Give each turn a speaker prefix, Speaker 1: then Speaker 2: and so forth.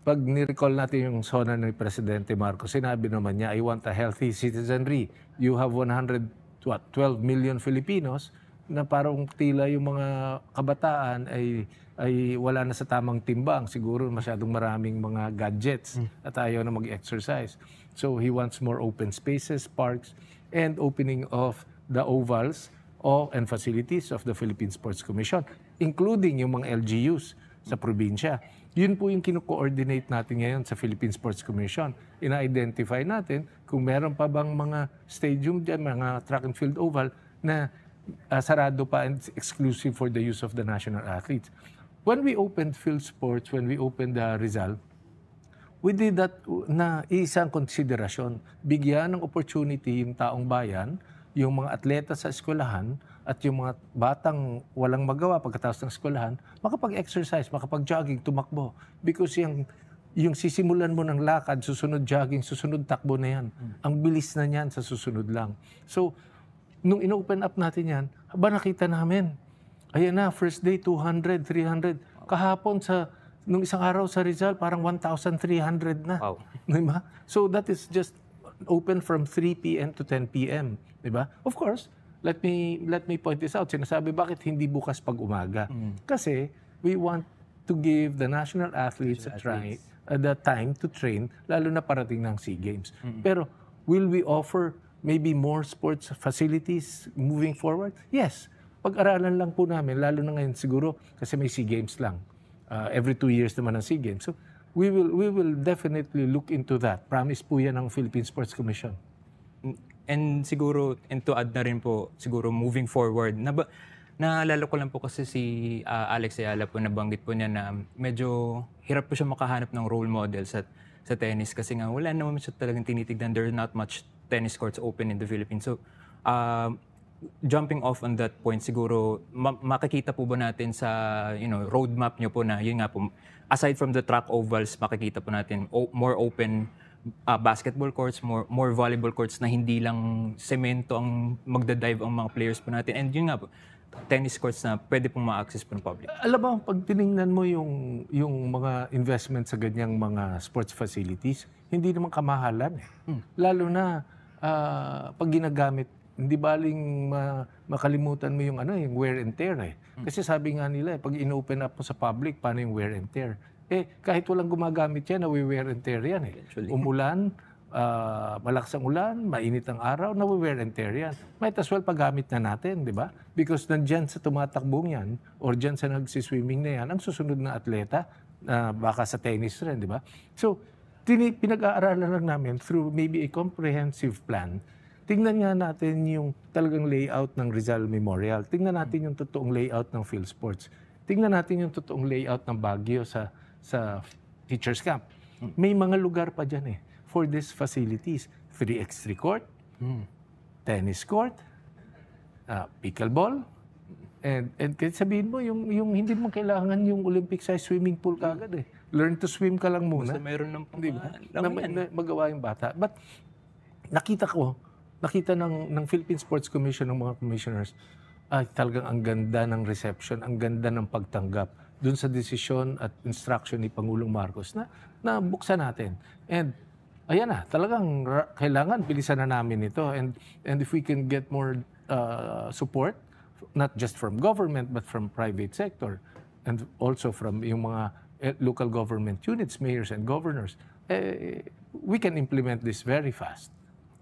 Speaker 1: pag ni-recall natin yung SONA ni Presidente Marcos, sinabi naman niya, I want a healthy citizenry. You have 12 million Filipinos na parang tila yung mga kabataan ay wala na sa tamang timbang. Siguro masyadong maraming mga gadgets at ayaw na mag-exercise. So he wants more open spaces, parks, and opening of the ovals and facilities of the Philippine Sports Commission, including yung mga LGUs sa probinsya. Yun po yung kino-coordinate natin ngayon sa Philippine Sports Commission. Ina-identify natin kung meron pa bang mga stadium dyan, mga track and field oval na sarado pa and exclusive for the use of the national athletes. When we opened Phil Sports, when we opened Rizal, we did that na isang konsiderasyon. Bigyan ng opportunity yung taong bayan, yung mga atleta sa eskwelahan at yung mga batang walang magawa pagkatapos ng eskwelahan, makapag-exercise, makapag-jogging, tumakbo. Because yung sisimulan mo ng lakad, susunod jogging, susunod takbo na yan. Ang bilis na yan sa susunod lang. So, nung in-open up natin yan, nakita namin, ayan na, first day, 200, 300. Kahapon, nung isang araw sa Rizal, parang 1,300 na.
Speaker 2: Wow.
Speaker 1: Diba? So, that is just open from 3 p.m. to 10 p.m. Diba? Of course, let me point this out. Sinasabi, bakit hindi bukas pag umaga? Kasi we want to give the national athletes the time to train, lalo na parating ng SEA Games. Pero will we offer maybe more sports facilities moving forward? Yes. Pag-aralan lang po namin, lalo na ngayon siguro kasi may SEA Games lang. Every 2 years naman ang SEA Games. So we will definitely look into that. Promise po yan ng Philippine Sports Commission.
Speaker 2: And siguro, and to add na rin po, siguro moving forward, naalala ko lang po kasi si Alex Ayala po, nabanggit po niya na medyo hirap po siya makahanap ng role model sa tennis kasi nga wala naman siya talagang tinitignan. There are not much tennis courts open in the Philippines. So, jumping off on that point, siguro makikita po ba natin sa roadmap niyo po na yun nga po, aside from the track ovals, makikita po natin more open basketball courts, more volleyball courts na hindi lang semento ang magdadive ang mga players po natin. And yun nga po, tennis courts na pwede pong ma-access po ng public.
Speaker 1: Alam mo, pag tiningnan mo yung mga investment sa ganyang mga sports facilities, hindi naman kamahalan. Lalo na pag ginagamit, hindi baling makalimutan mo yung wear and tear Kasi sabi nga nila, pag in-open up mo sa public, paano yung wear and tear? Kahit walang gumagamit yan, nawi-wear and tear yan Umulan, malakas ang ulan, mainit ang araw, nawi-wear and tear yan. Might as well paggamit na natin, di ba? Because nandyan sa tumatakbong yan, or dyan sa nagsiswimming na yan, ang susunod na atleta, baka sa tennis rin, di ba? So, pinag-aaralan lang namin through maybe a comprehensive plan. Tingnan nga natin yung talagang layout ng Rizal Memorial. Tingnan natin yung totoong layout ng Phil Sports. Tingnan natin yung totoong layout ng Baguio sa teacher's camp. May mga lugar pa dyan for these facilities. 3x3 court, tennis court, pickleball, and sabihin mo, yung hindi mo kailangan yung Olympic-size swimming pool kagad Learn to swim ka lang muna.
Speaker 2: Basta mayroon ng
Speaker 1: magawa yung bata. But nakita ng Philippine Sports Commission, ng mga commissioners, talagang ang ganda ng reception, ang ganda ng pagtanggap dun sa desisyon at instruction ni Pangulong Marcos na buksan natin. And ayan talagang kailangan bilisan na namin ito. And if we can get more support, not just from government but from private sector and also from yung mga local government units, mayors and governors, we can implement this very fast.